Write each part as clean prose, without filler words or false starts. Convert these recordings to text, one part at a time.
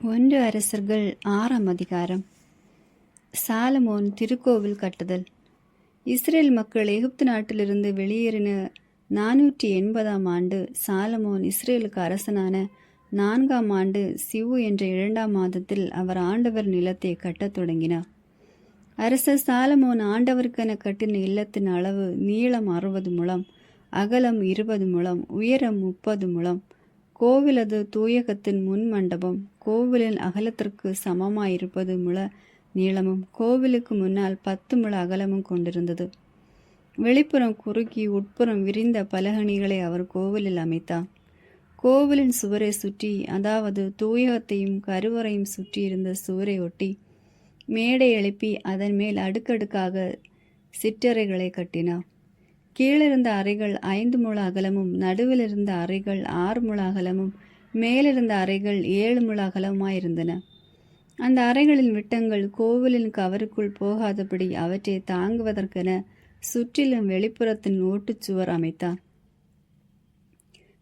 ஒன்று அரசர்கள் 6ஆம் அதிகாரம். சாலமோன் திருக்கோவில் கட்டுதல். இஸ்ரேல் மக்கள் எகிப்து நாட்டிலிருந்து வெளியேறின 480ஆம் ஆண்டு சாலமோன் இஸ்ரேலுக்கு அரசனான 4ஆம் ஆண்டு சிவு என்ற 2ஆம் மாதத்தில் அவர் ஆண்டவர் நிலத்தை கட்டத் தொடங்கினார். அரசர் சாலமோன் ஆண்டவருக்கென கட்டின இல்லத்தின் அளவு நீளம் 60 முழம், அகலம் 20 முழம், உயரம் 30 முழம். கோவிலது தூயகத்தின் முன் மண்டபம் கோவிலின் அகலத்திற்கு சமமாயிருப்பது முழ நீளமும் கோவிலுக்கு முன்னால் 10 முழ அகலமும் கொண்டிருந்தது. வெளிப்புறம் குறுக்கி உட்புறம் விரிந்த பலகணிகளை அவர் கோவிலில் அமைத்தார். கோவிலின் சுவரை சுற்றி, அதாவது தூயகத்தையும் கருவறையும் சுற்றியிருந்த சுவரை ஒட்டி மேடை எழுப்பி அதன் மேல் அடுக்கடுக்காக சிற்றறைகளை கட்டினார். கீழிருந்த அறைகள் 5 முழ அகலமும், நடுவில் இருந்த அறைகள் 6 முழ அகலமும், மேலிருந்த அறைகள் 7 முழ அகலமாயிருந்தன. அந்த அறைகளின் விட்டங்கள் கோவிலின் கவருக்குள் போகாதபடி அவற்றை தாங்குவதற்கென சுற்றிலும் வெளிப்புறத்தின் ஓட்டுச்சுவர் அமைத்தார்.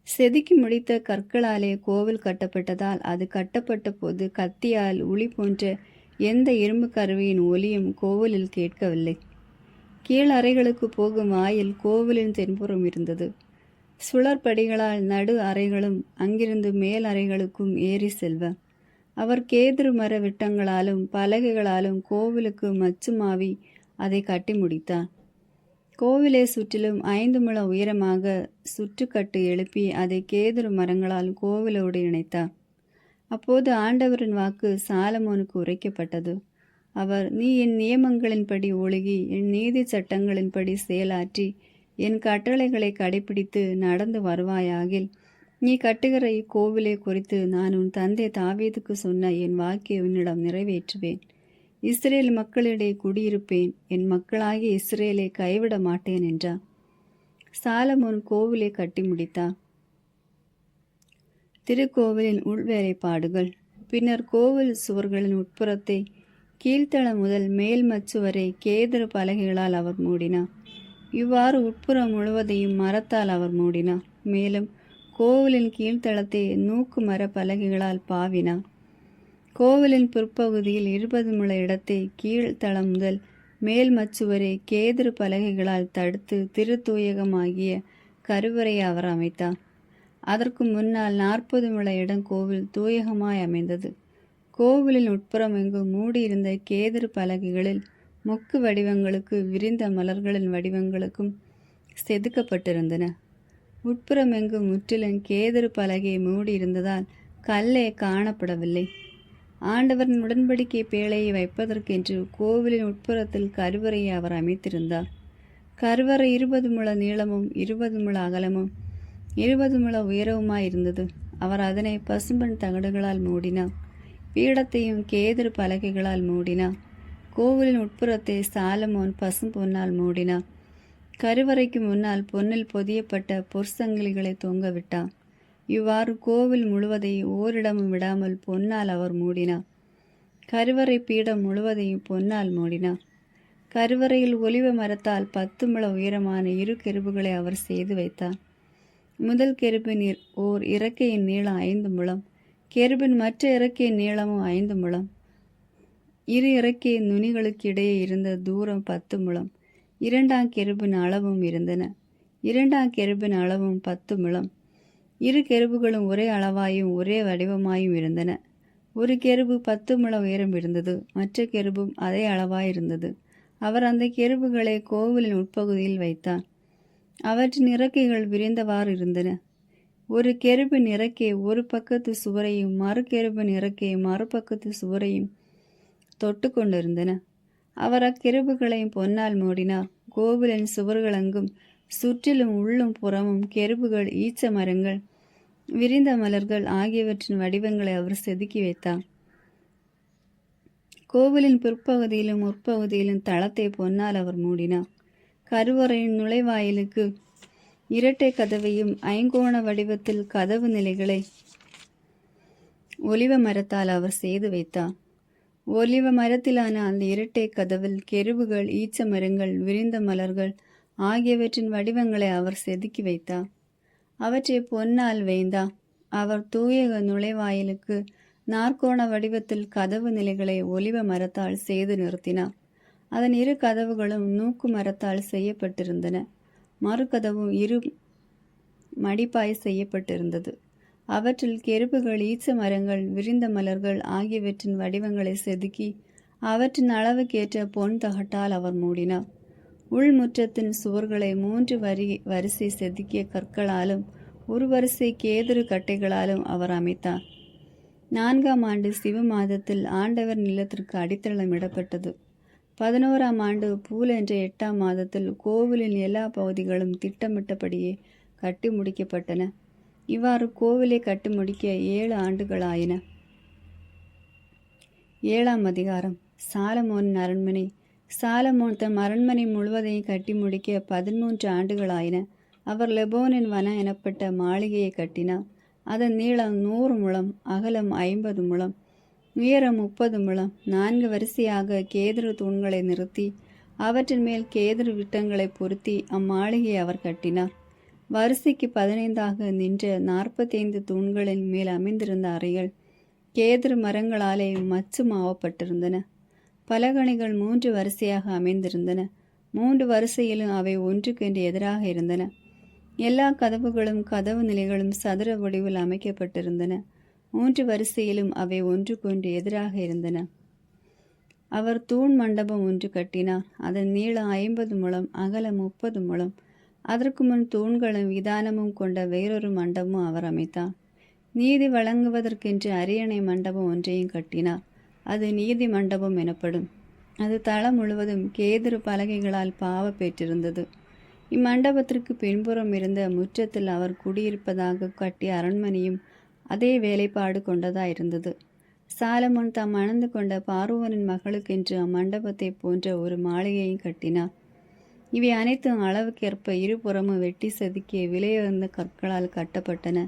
செதுக்கி முடித்த கற்களாலே கோவில் கட்டப்பட்டதால் அது கட்டப்பட்ட போது கத்தியால் உளி போன்ற எந்த இரும்பு கருவியின் ஒலியும் கோவிலில் கேட்கவில்லை. கீழ் அறைகளுக்கு போகும் வாயில் கோவிலின் தென்புறம் இருந்தது. சுழற்படிகளால் நடு அறைகளும் அங்கிருந்து மேல் அறைகளுக்கும் ஏறி செல்வ. அவர் கேதுரு மர விட்டங்களாலும் பலகைகளாலும் கோவிலுக்கு மச்சுமாவி அதை கட்டி முடித்தார். கோவிலை சுற்றிலும் 5 முழ உயரமாக சுற்றுக்கட்டு எழுப்பி அதை கேதுரு மரங்களால் கோவிலோடு இணைத்தார். அப்போது ஆண்டவரின் வாக்கு சாலமோனுக்கு உரைக்கப்பட்டது. அவர், நீ என் நியமங்களின்படி ஒழுகி என் நீதி சட்டங்களின்படி செயலாற்றி என் கட்டளைகளை கடைபிடித்து நடந்து வருவாயாகில் நீ கட்டுகிற இக்கோவிலை குறித்து நான் உன் தந்தை தாவீதுக்கு சொன்ன என் வாக்கை உன்னிடம் நிறைவேற்றுவேன். இஸ்ரேல் மக்களிடையே குடியிருப்பேன், என் மக்களாகிய இஸ்ரேலை கைவிட மாட்டேன் என்றார். சாலமோன் கோவிலை கட்டி முடித்தார். திருக்கோவிலின் உள்வேலைப்பாடுகள். பின்னர் கோவில் சுவர்களின் உட்புறத்தை கீழ்த்தளம் முதல் மேல் மச்சு வரை கேதுரு பலகைகளால் அவர் மூடினார். இவ்வாறு உட்புறம் முழுவதையும் மரத்தால் அவர் மூடினார். மேலும் கோவிலின் கீழ்த்தளத்தை நூக்கு மர பலகைகளால் பாவினார். கோவிலின் பிற்பகுதியில் 20 முழ இடத்தை கீழ்த்தளம் முதல் மேல் மச்சு வரை கேதுரு பலகைகளால் தடுத்து திருத்தூயகமாகிய கருவறையை அவர் அமைத்தார். அதற்கு முன்னால் 40 முழ இடம் கோவில் தூயகமாய் அமைந்தது. கோவிலின் உட்புறம் எங்கும் மூடியிருந்த கேதுரு பலகைகளில் மொக்கு வடிவங்களுக்கு விரிந்த மலர்களின் வடிவங்களுக்கும் செதுக்கப்பட்டிருந்தன. உட்புறம் எங்கும் முற்றிலும் கேதுரு பலகை மூடியிருந்ததால் கல்லே காணப்படவில்லை. ஆண்டவரின் உடன்படிக்கை பேழையை வைப்பதற்கென்று கோவிலின் உட்புறத்தில் கருவறையை அவர் அமைத்திருந்தார். கருவறை 20 முழ நீளமும் 20 முழ அகலமும் 20 முழ உயரவுமாயிருந்தது. அவர் அதனை பசும்பன் தகடுகளால் மூடினார். பீடத்தையும் கேதுரு பலகைகளால் மூடினார். கோவிலின் உட்புறத்தை சாலமோன் பசும் பொன்னால் மூடினார். கருவறைக்கு முன்னால் பொன்னில் பொதியப்பட்ட பொற்சங்கிலிகளை தொங்கவிட்டார். இவ்வாறு கோவில் முழுவதை ஓரிடமும் விடாமல் பொன்னால் அவர் மூடினார். கருவறை பீடம் முழுவதையும் பொன்னால் மூடினார். கருவறையில் ஒலிவ மரத்தால் 10 முழ உயரமான 2 கெருபுகளை அவர் செய்து வைத்தார். முதல் கெருபின் ஓர் இறக்கையின் நீளம் 5 முழம், கெருபின் மற்ற இறக்கையின் நீளமும் 5 முழம். இரு இறக்கையின் நுனிகளுக்கு இடையே இருந்த தூரம் 10 முழம். 2ஆம் கெருபின் அளவும் இருந்தன. 2ஆம் கெருபின் அளவும் 10 முழம். இரு கெருபுகளும் ஒரே அளவாயும் ஒரே வடிவமாயும் இருந்தன. ஒரு கெருபு 10 முழ உயரம் இருந்தது, மற்ற கெருபும் அதே அளவாயிருந்தது. அவர் அந்த கெருபுகளை கோவிலின் உட்பகுதியில் வைத்தார். அவற்றின் இறக்கைகள் விரிந்தவாறு இருந்தன. ஒரு கெருபின் இறக்கை ஒரு பக்கத்து சுவரையும் மறு கெருபின் இறக்கை மறுபக்கத்து சுவரையும் தொட்டு கொண்டிருந்தன. அவர் அக்கெருபுகளையும் பொன்னால் மூடினார். கோவிலின் சுவர்களெங்கும் சுற்றிலும் உள்ளும் புறமும் கெருபுகள், ஈச்ச மரங்கள், விரிந்த மலர்கள் ஆகியவற்றின் வடிவங்களை அவர் செதுக்கி வைத்தார். கோவிலின் பிற்பகுதியிலும் முற்பகுதியிலும் தளத்தை பொன்னால் அவர் மூடினார். கருவறையின் நுழைவாயிலுக்கு இரட்டை கதவையும் 5கோண வடிவத்தில் கதவு நிலைகளை ஒலிவ மரத்தால் அவர் செய்து வைத்தார். ஒலிவ மரத்திலான அந்த இரட்டை கதவில் கெருபுகள், ஈச்ச மரங்கள், விரிந்த மலர்கள் ஆகியவற்றின் வடிவங்களை அவர் செதுக்கி வைத்தார். அவற்றை பொன்னால் வேய்ந்தார். அவர் தூயக நுழைவாயிலுக்கு நாற்கோண வடிவத்தில் கதவு நிலைகளை ஒலிவ மரத்தால் செய்து நிறுத்தினார். அதன் இரு கதவுகளும் நூக்கு மரத்தால் செய்யப்பட்டிருந்தன. மறுகதவும் இரு மடிப்பாய் செய்யப்பட்டிருந்தது. அவற்றில் கெருபுகள், ஈச்ச மரங்கள், விரிந்த மலர்கள் ஆகியவற்றின் வடிவங்களை செதுக்கி அவற்றின் அளவுக்கேற்ற பொன் தகட்டால் அவர் மூடினார். உள்முற்றத்தின் சுவர்களை 3 வரிசை செதுக்கிய கற்களாலும் ஒரு வரிசை கேதுரு கட்டைகளாலும் அவர் அமைத்தார். 4ஆம் ஆண்டு சிவ மாதத்தில் ஆண்டவர் நிலத்திற்கு அடித்தளம் இடப்பட்டது. 11ஆம் ஆண்டு பூல் என்ற 8ஆம் மாதத்தில் கோவிலின் எல்லா பகுதிகளும் திட்டமிட்டபடியே கட்டி முடிக்கப்பட்டன. இவ்வாறு கோவிலை கட்டி முடிக்க 7 ஆண்டுகளாயின. 7ஆம் அதிகாரம். சாலமோனின் அரண்மனை. சாலமோன் தம் அரண்மனை முழுவதையும் கட்டி முடிக்க 13 ஆண்டுகளாயின. அவர் லெபோனின் வன எனப்பட்ட மாளிகையை கட்டினார். அதன் நீளம் 100 முழம், அகலம் 50 முழம், உயரம் 30 முழம். 4 வரிசையாக கேதுரு தூண்களை நிறுத்தி அவற்றின் மேல் கேதுரு விட்டங்களை பொருத்தி அம்மாளிகையை அவர் கட்டினார். வரிசைக்கு 15ஆக நின்ற 45 தூண்களின் மேல் அமைந்திருந்த அறைகள் கேதுரு மரங்களாலே மச்சுமாவப்பட்டிருந்தன. பலகணிகள் 3 வரிசையாக அமைந்திருந்தன. 3 வரிசையிலும் அவை ஒன்றுக்கென்று எதிராக இருந்தன. எல்லா கதவுகளும் கதவு நிலைகளும் சதுர வடிவில் அமைக்கப்பட்டிருந்தன. 3 வரிசையிலும் அவை ஒன்றுக்கொன்று எதிராக இருந்தன. அவர் தூண் மண்டபம் ஒன்று கட்டினார். அதன் நீளம் 50 முழம், அகலம் 30 முழம். அதற்கு முன் தூண்களும் விதானமும் கொண்ட வேறொரு மண்டபமும் அவர் அமைத்தார். நீதி வழங்குவதற்கென்று அரியணை மண்டபம் ஒன்றையும் கட்டினார். அது நீதி மண்டபம் எனப்படும். அது தளம் முழுவதும் கேதுரு பலகைகளால் பாவ பெற்றிருந்தது. இம்மண்டபத்திற்கு பின்புறம் இருந்த முற்றத்தில் அவர் குடியிருப்பதாக கட்டிய அரண்மனையும் அதே வேலைப்பாடு கொண்டதாயிருந்தது. சாலமோன் தாம் மணந்து கொண்ட பார்வோனின் மகளுக்கென்று அம்மண்டபத்தை போன்ற ஒரு மாளிகையும் கட்டினார். இவை அனைத்தும் அளவுக்கேற்ப இருபுறமும் வெட்டி செதுக்கிய விலையுயர்ந்த கற்களால் கட்டப்பட்டன.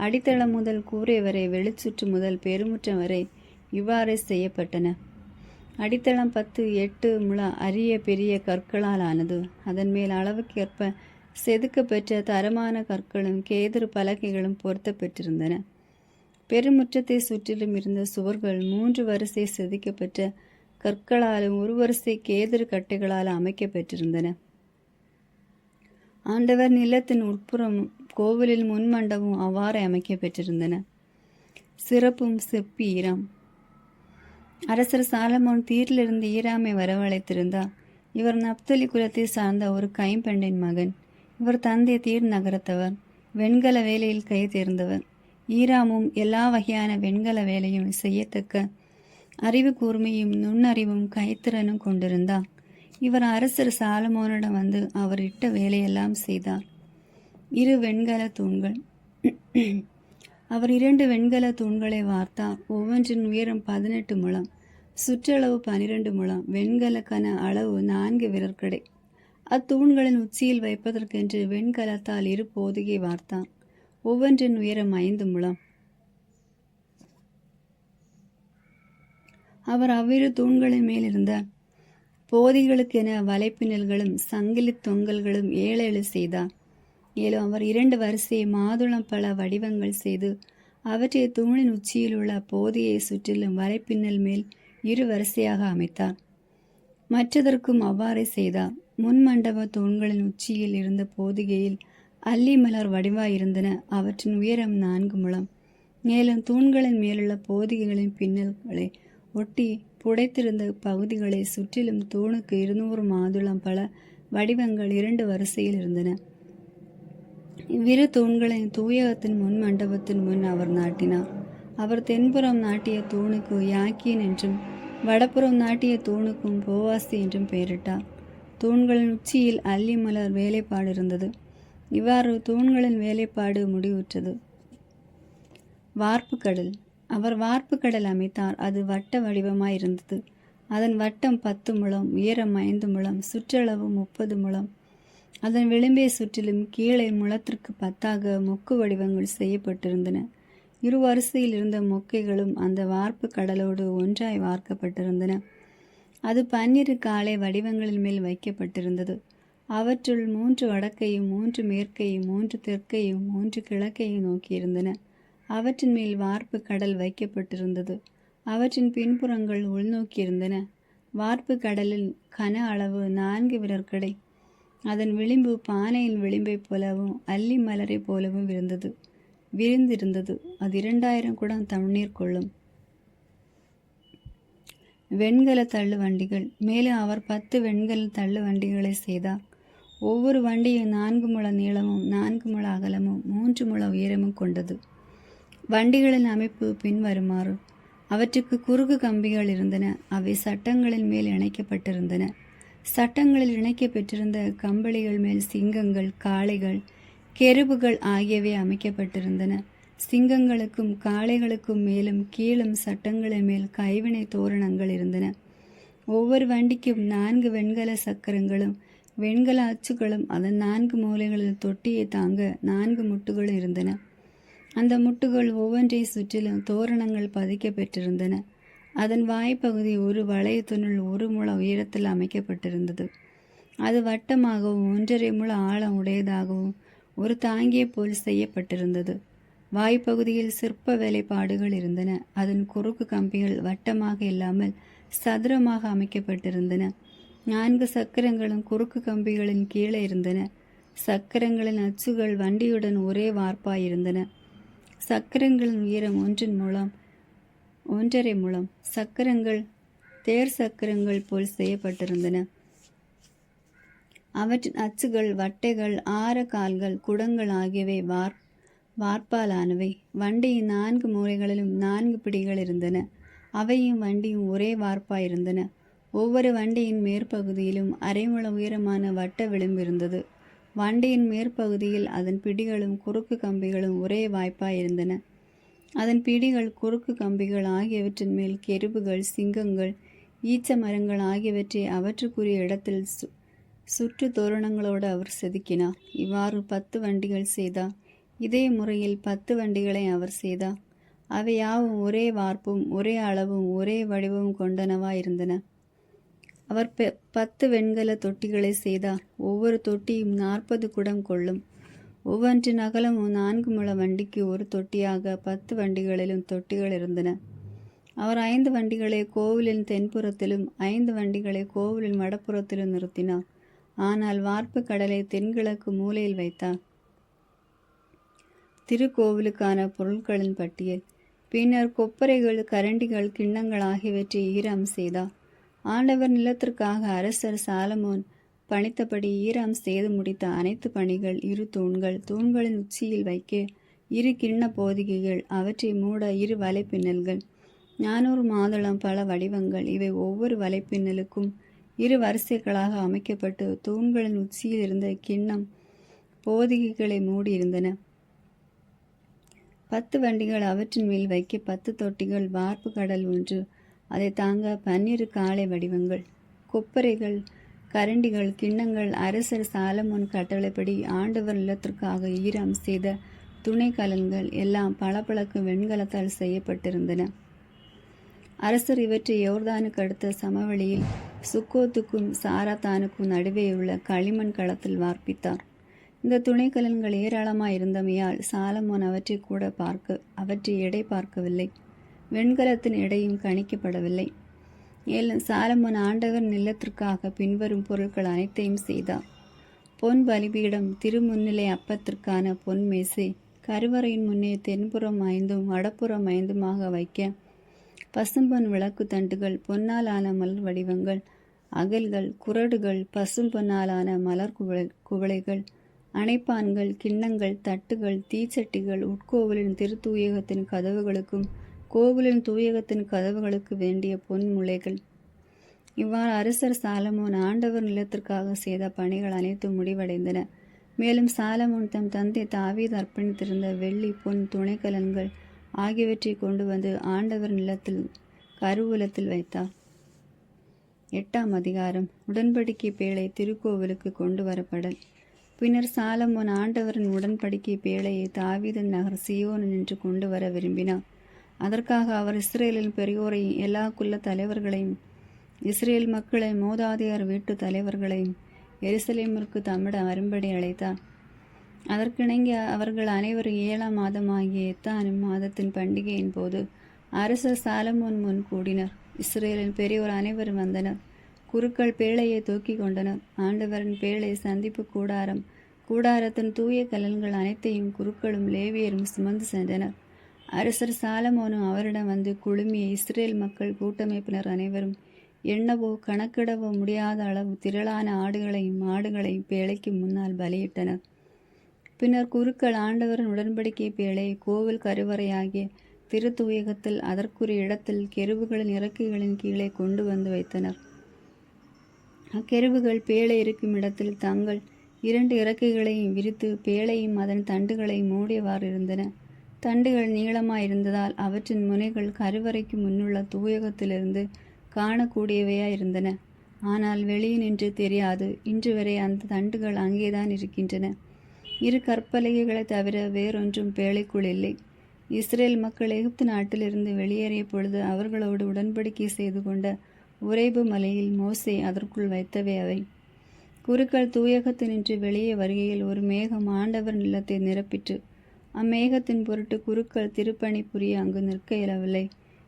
அடித்தளம் முதல் கூரை வரை, வெளிச்சுற்று முதல் பெருமுற்றம் வரை இவ்வாறே செய்யப்பட்டன. அடித்தளம் 10-8 முழ அரிய பெரிய கற்களால் ஆனது. அதன் மேல் அளவுக்கேற்ப செதுக்க பெற்ற தரமான கற்களும் கேதுரு பலகைகளும் பொருத்த பெற்றிருந்தன. பெருமுற்றத்தை சுற்றிலும் இருந்த சுவர்கள் 3 வரிசை செதுக்கப்பெற்ற கற்களாலும் ஒரு வரிசை கேதுரு கட்டைகளால் அமைக்க பெற்றிருந்தன. ஆண்டவர் நிலத்தின் உட்புறம் கோவிலில் முன்மண்டபம் அவ்வாறு அமைக்க பெற்றிருந்தன. சிறப்பும் செப்பி ஈராம். அரசர் சாலமோன் தீரிலிருந்து ஈராமை வரவழைத்திருந்தார். இவர் நப்தலி குலத்தை சார்ந்த ஒரு கைம்பெண்ணின் மகன். இவர் தந்தை தீர் நகரத்தவர். வெண்கல வேலையில் கை தேர்ந்தவர். ஈராமும் எல்லா வகையான வெண்கல வேலையும் செய்யத்தக்க அறிவு கூர்மையும் நுண்ணறிவும் கைத்திறனும் கொண்டிருந்தார். இவர் அரசர் சாலமோனிடம் வந்து அவர் இட்ட வேலையெல்லாம் செய்தார். 2 வெண்கல தூண்கள். அவர் 2 வெண்கல தூண்களை வார்த்தார். ஒவ்வொன்றின் உயரம் 18 முழம், சுற்றளவு 12 முழம். வெண்கல கன அளவு 4 விரற்கடை. அத்தூண்களின் உச்சியில் வைப்பதற்கென்று வெண்கலத்தால் 2 போதிகை வார்த்தார். ஒவ்வொன்றின் உயரம் 5 முழம். அவர் அவ்விரு தூண்களின் மேலிருந்த போதிகளுக்கென வலைப்பின்னல்களும் சங்கிலி தொங்கல்களும் 7 செய்தார். மேலும் அவர் 2 வரிசை மாதுளம் பல வடிவங்கள் செய்து அவற்றை தூணின் உச்சியில் உள்ள போதியை சுற்றிலும் வலைப்பின்னல் மேல் 2 வரிசையாக அமைத்தார். மற்றதற்கும் அவ்வாறே செய்தார். முன்மண்டப தூண்களின் உச்சியில் இருந்த போதிகையில் அல்லி மலர் வடிவாயிருந்தன. அவற்றின் உயரம் 4 முழம். மேலும் தூண்களின் மேலுள்ள போதிகைகளின் பின்னல்களை ஒட்டி புடைத்திருந்த பகுதிகளை சுற்றிலும் தூணுக்கு 200 மாதுளம் பல வடிவங்கள் 2 வரிசையில் இருந்தன. இவ்விரு தூண்களின் தூயகத்தின் முன் மண்டபத்தின் முன் அவர் நாட்டினார். அவர் தென்புறம் நாட்டிய தூணுக்கு யாக்கீன் என்றும் வடப்புறம் நாட்டிய தூணுக்கும் போவாசி என்றும் பெயரிட்டார். தூண்களின் உச்சியில் அல்லி மலர் வேலைப்பாடு இருந்தது. இவ்வாறு தூண்களின் வேலைப்பாடு முடிவுற்றது. வார்ப்பு கடல். அவர் வார்ப்பு கடல் அமைத்தார். அது வட்ட வடிவமாயிருந்தது. அதன் வட்டம் 10 முழம், உயரம் 5 முழம், சுற்றளவு 30 முழம். அதன் விளிம்பை சுற்றிலும் கீழே முழத்திற்கு 10 மொக்கு வடிவங்கள் செய்யப்பட்டிருந்தன. 2 வரிசையில் இருந்த மொக்கைகளும் அந்த வார்ப்பு கடலோடு ஒன்றாய் வார்க்கப்பட்டிருந்தன. அது 12 காலை வடிவங்களின் மேல் வைக்கப்பட்டிருந்தது. அவற்றுள் 3 வடக்கையும் 3 மேற்கையும் 3 தெற்கையும் 3 கிழக்கையும் நோக்கியிருந்தன. அவற்றின் மேல் வார்ப்பு கடல் வைக்கப்பட்டிருந்தது. அவற்றின் பின்புறங்கள் உள்நோக்கியிருந்தன. வார்ப்பு கடலின் கன அளவு 4 விரற்கடை. அதன் விளிம்பு பானையின் விளிம்பைப் போலவும் அல்லி மலரை போலவும் விரிந்திருந்தது. அது 2000 குடம் தண்ணீர் கொள்ளும். வெண்கல தள்ளு வண்டிகள். மேலும் அவர் 10 வெண்கல தள்ளு வண்டிகளை செய்தார். ஒவ்வொரு வண்டியும் 4 முழ நீளமும் 4 முழ அகலமும் 3 முழ உயரமும் கொண்டது. வண்டிகளின் அமைப்பு பின்வருமாறு. அவற்றுக்கு குறுக்கு கம்பிகள் இருந்தன. அவை சட்டங்களின் மேல் இணைக்கப்பட்டிருந்தன. சட்டங்களில் இணைக்கப்பட்டிருந்த கம்பளிகள் மேல் சிங்கங்கள், காளைகள், கெருபுகள் ஆகியவை அமைக்கப்பட்டிருந்தன. சிங்கங்களுக்கும் காளைகளுக்கும் மேலும் கீழும் சட்டங்களின் மேல் கைவினை தோரணங்கள் இருந்தன. ஒவ்வொரு வண்டிக்கும் 4 வெண்கல சக்கரங்களும் வெண்கல அச்சுகளும் அதன் 4 மூலைகளில் தொட்டியை தாங்க 4 முட்டுகளும் இருந்தன. அந்த முட்டுகள் ஒவ்வொன்றை சுற்றிலும் தோரணங்கள் பதிக்கப்பட்டிருந்தன. அதன் வாய்ப்பகுதி ஒரு வளையத்தினுள் 1 முழ உயரத்தில் அமைக்கப்பட்டிருந்தது. அது வட்டமாகவும் 1.5 முழ ஆழம் உடையதாகவும் ஒரு தாங்கியை போல் செய்யப்பட்டிருந்தது. வாய்ப்பகுதியில் சிற்ப வேலைப்பாடுகள் இருந்தன. அதன் குறுக்கு கம்பிகள் வட்டமாக இல்லாமல் சதுரமாக அமைக்கப்பட்டிருந்தன. 4 சக்கரங்களும் குறுக்கு கம்பிகளின் கீழே இருந்தன. சக்கரங்களின் அச்சுகள் வண்டியுடன் ஒரே வார்ப்பாயிருந்தன. சக்கரங்களின் உயரம் 1.5 முழம். சக்கரங்கள் தேர் சக்கரங்கள் போல் செய்யப்பட்டிருந்தன. அவற்றின் அச்சுகள், வட்டைகள், ஆர கால்கள், குடங்கள் ஆகியவை வார்ப்பாலானவை. வண்டியின் 4 மூலைகளிலும் 4 பிடிகள் இருந்தன. அவையும் வண்டியும் ஒரே வார்ப்பாயிருந்தன. ஒவ்வொரு வண்டியின் மேற்பகுதியிலும் 1/2 முழ உயரமான வட்ட விளிம்பு இருந்தது. வண்டியின் மேற்பகுதியில் அதன் பிடிகளும் குறுக்கு கம்பிகளும் ஒரே வாய்ப்பாயிருந்தன. அதன் பிடிகள், குறுக்கு கம்பிகள் ஆகியவற்றின் மேல் கெருபுகள், சிங்கங்கள், ஈச்ச மரங்கள் ஆகியவற்றை அவற்றுக்குரிய இடத்தில் சுற்று தோரணங்களோடு அவர் செதுக்கினார். இவ்வாறு 10 வண்டிகள் செய்தார். இதே முறையில் 10 வண்டிகளை அவர் செய்தார். அவை யாவும் ஒரே வார்ப்பும் ஒரே அளவும் ஒரே வடிவமும் கொண்டனவாயிருந்தன. அவர் 10 வெண்கல தொட்டிகளை செய்தார். ஒவ்வொரு தொட்டியும் 40 குடம் கொள்ளும். ஒவ்வொன்றின் அகலமும் 4 முழ. வண்டிக்கு ஒரு தொட்டியாக 10 வண்டிகளிலும் தொட்டிகள் இருந்தன. அவர் 5 வண்டிகளை கோவிலின் தென்புறத்திலும் 5 வண்டிகளை கோவிலின் வடப்புறத்திலும் நிறுத்தினார். ஆனால் வார்ப்பு கடலை தென்கிழக்கு மூலையில் வைத்தார். திருக்கோவிலுக்கான பொருட்களின் பட்டியல். பின்னர் கொப்பரைகள், கரண்டிகள், கிண்ணங்கள் ஆகியவற்றை ஈராம் செய்தார். ஆண்டவர் நிலத்திற்காக அரசர் சாலமோன் பணித்தபடி ஈராம் செய்து முடித்த அனைத்து பணிகள்: 2 தூண்கள், தூண்களின் உச்சியில் வைக்க 2 கிண்ண போதிகைகள், அவற்றை மூட 2 வலைப்பின்னல்கள், 400 மாதுளம் பல வடிவங்கள். இவை ஒவ்வொரு வலைப்பின்னலுக்கும் 2 வரிசைகளாக அமைக்கப்பட்டு தூண்களின் உச்சியில் இருந்த கிண்ணம் போதிகைகளை மூடியிருந்தன. 10 வண்டிகள், அவற்றின் மேல் வைக்க 10 தொட்டிகள், வார்ப்பு கடல் ஒன்று, அதை தாங்க 12 காளை வடிவங்கள், கொப்பரைகள், கரண்டிகள், கிண்ணங்கள். அரசர் சாலமோன் கட்டளைப்படி ஆண்டவர் நிலத்திற்காக ஈராம் செய்த துணை கலன்கள் எல்லாம் பளபளக்கும் வெண்கலத்தால் செய்யப்பட்டிருந்தன. அரசர் இவற்றை யோர்தானுக்கு அடுத்த சமவெளியில் சுக்கோத்துக்கும் சாராத்தானுக்கும் நடுவே உள்ள களிமண் களத்தில் வார்ப்பித்தார். இந்த துணைக்கலன்கள் ஏராளமாயிருந்தமையால் சாலமோன் அவற்றை எடை பார்க்கவில்லை. வெண்கலத்தின் எடையும் கணிக்கப்படவில்லை. மேலும் சாலமோன் ஆண்டவர் நிலத்திற்காக பின்வரும் பொருட்கள் அனைத்தையும் செய்தார்: பொன் பலிபீடம், திருமுன்னிலை அப்பத்திற்கான பொன் மேசை, கருவறையின் முன்னே தென்புறம் 5ம் வடப்புறம் 5மாக வைக்க பசும்பொன் விளக்கு தண்டுகள், பொன்னாலான மலர் வடிவங்கள், அகல்கள், குறடுகள், பசும் பொன்னாலான மலர் குவளைகள், அணைப்பான்கள், கிண்ணங்கள், தட்டுகள், தீச்சட்டிகள், உட்கோவிலின் திருத்தூயகத்தின் கதவுகளுக்கும் கோவிலின் தூயகத்தின் கதவுகளுக்கு வேண்டிய பொன் முளைகள். இவ்வாறு அரசர் சாலமோன் ஆண்டவர் நிலத்திற்காக செய்த பணிகள் அனைத்தும் முடிவடைந்தன. மேலும் சாலமோன் தம் தந்தை தாவீது அர்ப்பணித்திருந்த வெள்ளி, பொன் துணைக்கலன்கள் ஆகியவற்றை கொண்டு வந்து ஆண்டவர் நிலத்தில் கருவூலத்தில் வைத்தார். 8ஆம் அதிகாரம். உடன்படிக்கை பேழை திருக்கோவிலுக்கு கொண்டு வரப்படல். பின்னர் சாலமோன் ஆண்டவரின் உடன்படிக்கை பேழையை தாவீதின் நகர் சீயோன் நின்று கொண்டு வர விரும்பினார். அதற்காக அவர் இஸ்ரேலின் பெரியோரையும் எல்லா குல தலைவர்களையும் இஸ்ரேல் மக்களை மூதாதையர் வீட்டு தலைவர்களையும் எருசலேமிற்கு தம்மிடம் வரும்படி அழைத்தார். அதற்கிணங்க அவர்கள் அனைவரும் 7ஆம் மாதமாகிய எத்தானும் மாதத்தின் பண்டிகையின் போது அரசர் சாலமோன் முன் கூடினர். இஸ்ரேலின் பெரியோர் அனைவரும் வந்தனர். குருக்கள் பேழையை தூக்கி கொண்டனர். ஆண்டவரின் பேழை சந்திப்பு கூடாரத்தின் தூய கலன்கள் அனைத்தையும் குருக்களும் லேவியரும் சுமந்து சென்றனர். அரசர் சாலமோனும் அவரிடம் வந்து குழுமிய இஸ்ரேல் மக்கள் கூட்டமைப்பினர் அனைவரும் எண்ணவோ கணக்கிடவோ முடியாத அளவு திரளான ஆடுகளையும் மாடுகளையும் பேழைக்கு முன்னால் பலியிட்டனர். பின்னர் குருக்கள் ஆண்டவரின் உடன்படிக்கை பேழை கோவில் கருவறையாகிய திருத்தூயகத்தில் அதற்குரிய இடத்தில் கெருபுகளின் இறக்கைகளின் கீழே கொண்டு வந்து வைத்தனர். அக்கெருபுகள் பேழை இருக்கும் இடத்தில் தங்கள் 2 இறக்கைகளையும் விரித்து பேழையும் அதன் தண்டுகளையும் மூடியவாறு இருந்தன. தண்டுகள் நீளமாயிருந்ததால் அவற்றின் முனைகள் கருவறைக்கு முன்னுள்ள தூயகத்திலிருந்து காணக்கூடியவையாயிருந்தன. ஆனால் வெளியினின்று தெரியாது. இன்று வரை அந்த தண்டுகள் அங்கேதான் இருக்கின்றன. 2 கற்பலகைகளை தவிர வேறொன்றும் பேழைக்குள் இல்லை. இஸ்ரேல் மக்கள் எகிப்து நாட்டிலிருந்து வெளியேறிய பொழுது அவர்களோடு உடன்படிக்கை செய்து கொண்ட உறைபு மலையில் மோசே அதற்குள் வைத்தவை அவை. குருக்கள் தூயகத்தினின்று வெளியே வருகையில் ஒரு மேகம் ஆண்டவர் நிலத்தை நிரப்பிற்று. அம்மேகத்தின் பொருட்டு குருக்கள் திருப்பணி புரிய அங்கு நிற்க இயலவில்லை.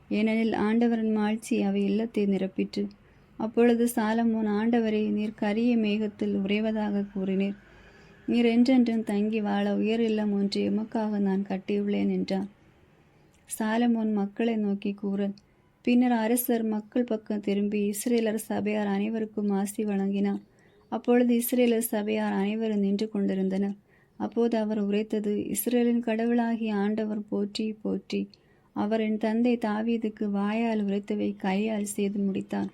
ஏனெனில் ஆண்டவரின் மாட்சி அவை இல்லத்தை நிரப்பிற்று. அப்பொழுது சாலமோன், ஆண்டவரே, நீர் கரிய மேகத்தில் உறைவதாக கூறினீர். நீர் என்றென்றும் தங்கி வாழ உயர் இல்லம் ஒன்று எமக்காக நான் கட்டியுள்ளேன் என்றார். சாலமோன் மக்களை நோக்கி கூறல். பின்னர் அரசர் மக்கள் பக்கம் திரும்பி இஸ்ரேலர் சபையார் அனைவருக்கும் ஆசி வழங்கினார். அப்பொழுது இஸ்ரேலர் சபையார் அனைவரும் நின்று கொண்டிருந்தனர். அப்போது அவர் உரைத்தது, இஸ்ரேலின் கடவுளாகிய ஆண்டவர் போற்றி போற்றி. அவர் என் தந்தை தாவீதுக்கு வாயால் உரைத்தவை கையால் செய்து முடித்தார்.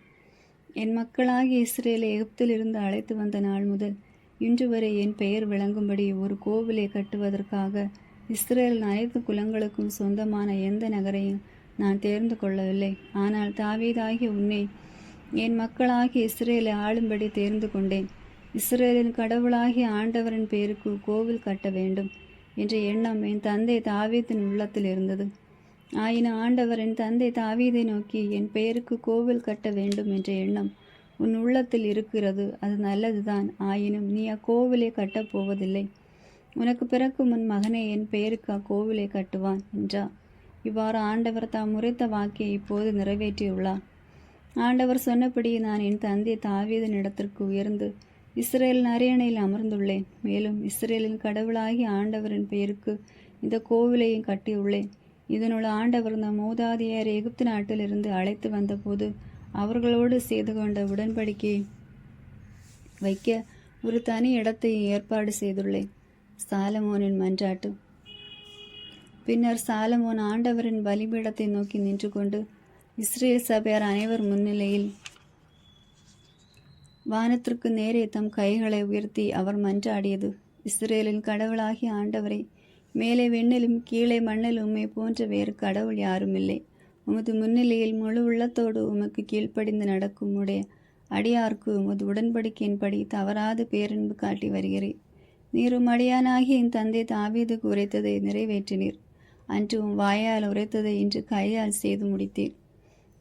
என் மக்களாகிய இஸ்ரேலை எகிப்திலிருந்து அழைத்து வந்த நாள் முதல் இன்று வரை என் பெயர் விளங்கும்படி ஒரு கோவிலை கட்டுவதற்காக இஸ்ரேலின் அனைத்து குலங்களுக்கும் சொந்தமான எந்த நகரையும் நான் தேர்ந்து கொள்ளவில்லை. ஆனால் தாவீதாகிய உன்னை என் மக்களாகிய இஸ்ரேலை ஆளும்படி தேர்ந்து கொண்டேன். இஸ்ரேலின் கடவுளாகிய ஆண்டவரின் பெயருக்கு கோவில் கட்ட வேண்டும் என்ற எண்ணம் என் தந்தை தாவீதின் உள்ளத்தில் இருந்தது. ஆயினும் ஆண்டவர் என் தந்தை தாவீதை நோக்கி, என் பெயருக்கு கோவில் கட்ட வேண்டும் என்ற எண்ணம் உன் உள்ளத்தில் இருக்கிறது, அது நல்லதுதான். ஆயினும் நீ அக்கோவிலை கட்டப் போவதில்லை. உனக்கு பிறக்கும் உன் மகனே என் பெயருக்கு அக்கோவிலை கட்டுவான் என்றார். இவ்வாறு ஆண்டவர் தாம் உரைத்த வாக்கை இப்போது நிறைவேற்றியுள்ளார். ஆண்டவர் சொன்னபடி நான் என் தந்தை தாவீதின் இடத்திற்கு உயர்ந்து இஸ்ரேலின் அரியணையில் அமர்ந்துள்ளேன். மேலும் இஸ்ரேலின் கடவுளாகிய ஆண்டவரின் பெயருக்கு இந்த கோவிலையும் கட்டியுள்ளேன். இதனுள் ஆண்டவர் நம் மூதாதையர் எகிப்து நாட்டிலிருந்து அழைத்து வந்தபோது அவர்களோடு செய்து கொண்ட உடன்படிக்கையை வைக்க ஒரு தனி இடத்தை ஏற்பாடு செய்துள்ளேன். சாலமோனின் மன்றாட்டு. பின்னர் சாலமோன் ஆண்டவரின் பலிபீடத்தை நோக்கி நின்று கொண்டு இஸ்ரேல் சபையார் அனைவர் முன்னிலையில் வானத்திற்கு நேரே தம் கைகளை உயர்த்தி அவர் மன்றாடியது, இஸ்ரேலின் கடவுளாகிய ஆண்டவரை, மேலே விண்ணிலும் கீழே மண்ணிலும் உம்மை போன்ற வேறு கடவுள் யாரும் இல்லை. உமது முன்னிலையில் முழு உள்ளத்தோடு உமக்கு கீழ்ப்படிந்து நடக்கும் உடைய அடியார்க்கு உமது உடன்படிக்கையின்படி தவறாது பேரன்பு காட்டி வருகிறேன். நீரும் அடியானாகி என் தந்தை தாவீதுக்கு உரைத்ததை நிறைவேற்றினீர். அன்று உம் வாயால் உரைத்ததை இன்று கையால் செய்து முடித்தீர்.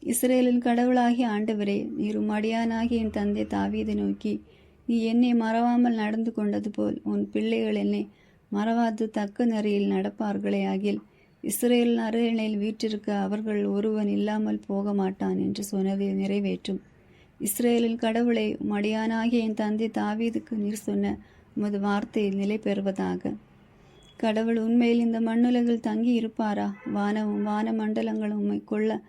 இஸ்ரேலின் கடவுளாகிய ஆண்டவரே, நீரும் அடியானாகி என் தந்தை தாவீதை நோக்கி, நீ என்னை மறவாமல் நடந்து கொண்டது போல் உன் பிள்ளைகள் என்னை மறவாது தக்க நெறியில் நடப்பார்களே ஆகில் இஸ்ரேலின் அரியணையில் வீற்றிருக்க அவர்கள் ஒருவன் இல்லாமல் போக மாட்டான் என்று சொன்னதை நிறைவேற்றும். இஸ்ரேலின் கடவுளை மடியானாகிய என் தந்தை தாவீதுக்கு நீர் சொன்ன உமது வார்த்தை நிலை பெறுவதாக. கடவுள் உண்மையில் இந்த மண்ணுலகில் தங்கி இருப்பாரா? வானமும் வான மண்டலங்களும் உம்மை கொள்ள